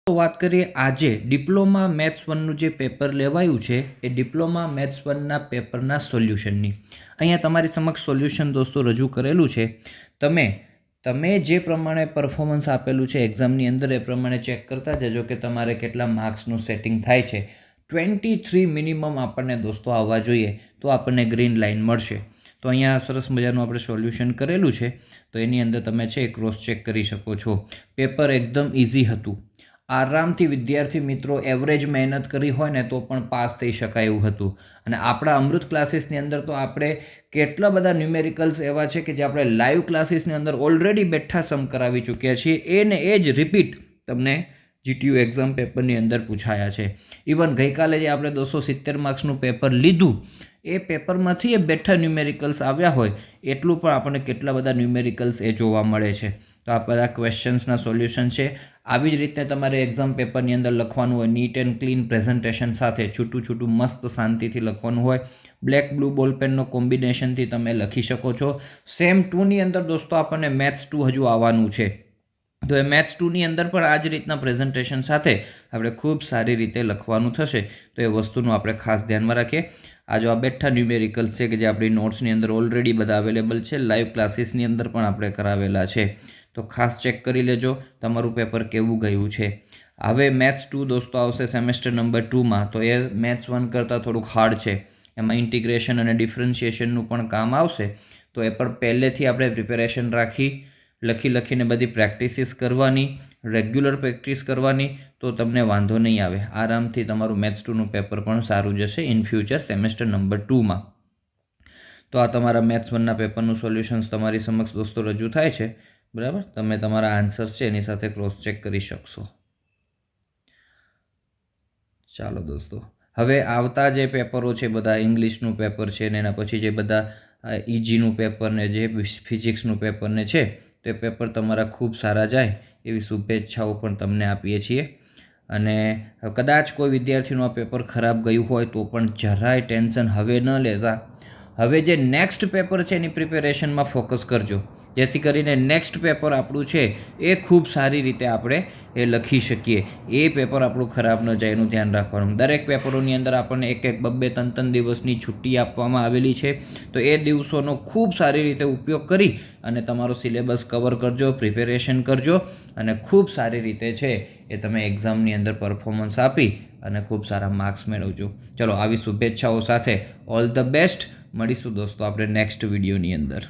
તો વાત કરીએ આજે ડિપ્લોમા મેથ્સ 1નું જે પેપર લેવાયું છે એ ડિપ્લોમા મેથ્સ 1ના પેપરના સોલ્યુશનની અહીંયા તમારી સમક્ષ સોલ્યુશન દોસ્તો રજૂ કરેલું છે. તમે જે પ્રમાણે પરફોર્મન્સ આપેલું છે એક્ઝામની અંદર એ પ્રમાણે ચેક કરતા જજો કે તમારે કેટલા માર્ક્સનું સેટિંગ થાય છે. 23 મિનિમમ આપણને દોસ્તો આવવા જોઈએ તો આપણને ગ્રીન લાઇન મળશે. તો અહીંયા સરસ મજાનું આપણે સોલ્યુશન કરેલું છે, તો એની અંદર તમે છે ક્રોસ ચેક કરી શકો છો. પેપર એકદમ ઇઝી હતું. આરામથી વિદ્યાર્થી મિત્રો એવરેજ મહેનત કરી હોય ને તો પણ પાસ થઈ શકાય એવું હતું. અને આપણા અમૃત ક્લાસીસની અંદર તો આપણે કેટલા બધા ન્યુમેરિકલ્સ એવા છે કે જે આપણે લાઈવ ક્લાસીસની અંદર ઓલરેડી બેઠા સમ કરાવી ચૂક્યા છીએ. એ જ રિપીટ તમને GTU એક્ઝામ પેપરની અંદર પૂછાયા છે. ઇવન ગઈકાલે જે આપણે 270 માર્ક્સનું પેપર લીધું એ પેપરમાંથી એ બેઠા ન્યુમેરિકલ્સ આવ્યા હોય એટલું પણ આપણને કેટલા બધા ન્યુમેરિકલ્સ એ જોવા મળે છે. તો આ બધા ક્વેશ્ચન્સના સોલ્યુશન છે. આવી જ રીતે તમારે એક્ઝામ પેપરની અંદર લખવાનું હોય નીટ એન્ડ ક્લીન પ્રેઝન્ટેશન સાથે છૂટું મસ્ત શાંતિથી લખવાનું હોય. બ્લેક બ્લુ બોલપેનનો કોમ્બિનેશનથી તમે લખી શકો છો. સેમ 2ની અંદર દોસ્તો આપણને મેથ્સ 2 હજુ આવવાનું છે, તો એ મેથ્સ 2ની અંદર પણ આ જ રીતના પ્રેઝન્ટેશન સાથે આપણે ખૂબ સારી રીતે લખવાનું થશે. તો એ વસ્તુનું આપણે ખાસ ધ્યાનમાં રાખીએ. આ જો આ બેઠા ન્યુમેરિકલ્સ છે કે જે આપણી નોટ્સની અંદર ઓલરેડી બધા અવેલેબલ છે, લાઈવ ક્લાસીસની અંદર પણ આપણે કરાવેલા છે, તો ખાસ ચેક કરી લેજો તમારું પેપર કેવું ગયું છે. હવે મેથ્સ 2 દોસ્તો આવશે સેમેસ્ટર નંબર 2માં, તો એ મેથ્સ 1 કરતાં થોડુંક હાર્ડ છે. એમાં ઇન્ટિગ્રેશન અને ડિફરન્શિએશનનું પણ કામ આવશે, તો એ પણ પહેલેથી આપણે પ્રિપેરેશન રાખી લખીને બધી પ્રેક્ટિસિસ કરવાની, રેગ્યુલર પ્રેક્ટિસ કરવાની, તો તમને વાંધો નહીં આવે. આરામથી તમારું મેથ્સ 2નું પેપર પણ સારું જશે ઇન ફ્યુચર સેમેસ્ટર નંબર 2માં. તો આ તમારા મેથ્સ 1ના પેપરનું સોલ્યુશન્સ તમારી સમક્ષ દોસ્તો રજૂ થાય છે. બરાબર, તમે તમારા આન્સર્સ છે એની સાથે ક્રોસ ચેક કરી શકશો. ચાલો દોસ્તો, હવે આવતા જે પેપરો છે બધા ઇંગ્લિશનું પેપર છે ને એના પછી જે બધા ઇજીનું પેપર ને જે ફિઝિક્સનું પેપર ને છે, તો એ પેપર તમારા ખૂબ સારા જાય એવી શુભેચ્છાઓ પણ તમને આપીએ છીએ. અને કદાચ કોઈ વિદ્યાર્થીનું આ પેપર ખરાબ ગયું હોય તો પણ જરાય ટેન્શન હવે ન લેતા. હવે જે નેક્સ્ટ પેપર છે એની પ્રિપેરેશનમાં ફોકસ કરજો, જેથી કરીને નેક્સ્ટ પેપર આપણું છે એ ખૂબ સારી રીતે આપણે એ લખી શકીએ. એ પેપર આપણું ખરાબ ન જાય એનું ધ્યાન રાખવાનું. દરેક પેપરોની અંદર આપણને 1-2-3 દિવસની છુટ્ટી આપવામાં આવેલી છે, તો એ દિવસોનો ખૂબ સારી રીતે ઉપયોગ કરી અને તમારો સિલેબસ કવર કરજો, પ્રિપેરેશન કરજો અને ખૂબ સારી રીતે છે એ તમે એક્ઝામની અંદર પરફોર્મન્સ આપી અને ખૂબ સારા માર્ક્સ મેળવજો. ચલો, આવી શુભેચ્છાઓ સાથે ઓલ ધ બેસ્ટ. મળીશું દોસ્તો આપણે નેક્સ્ટ વિડીયોની અંદર.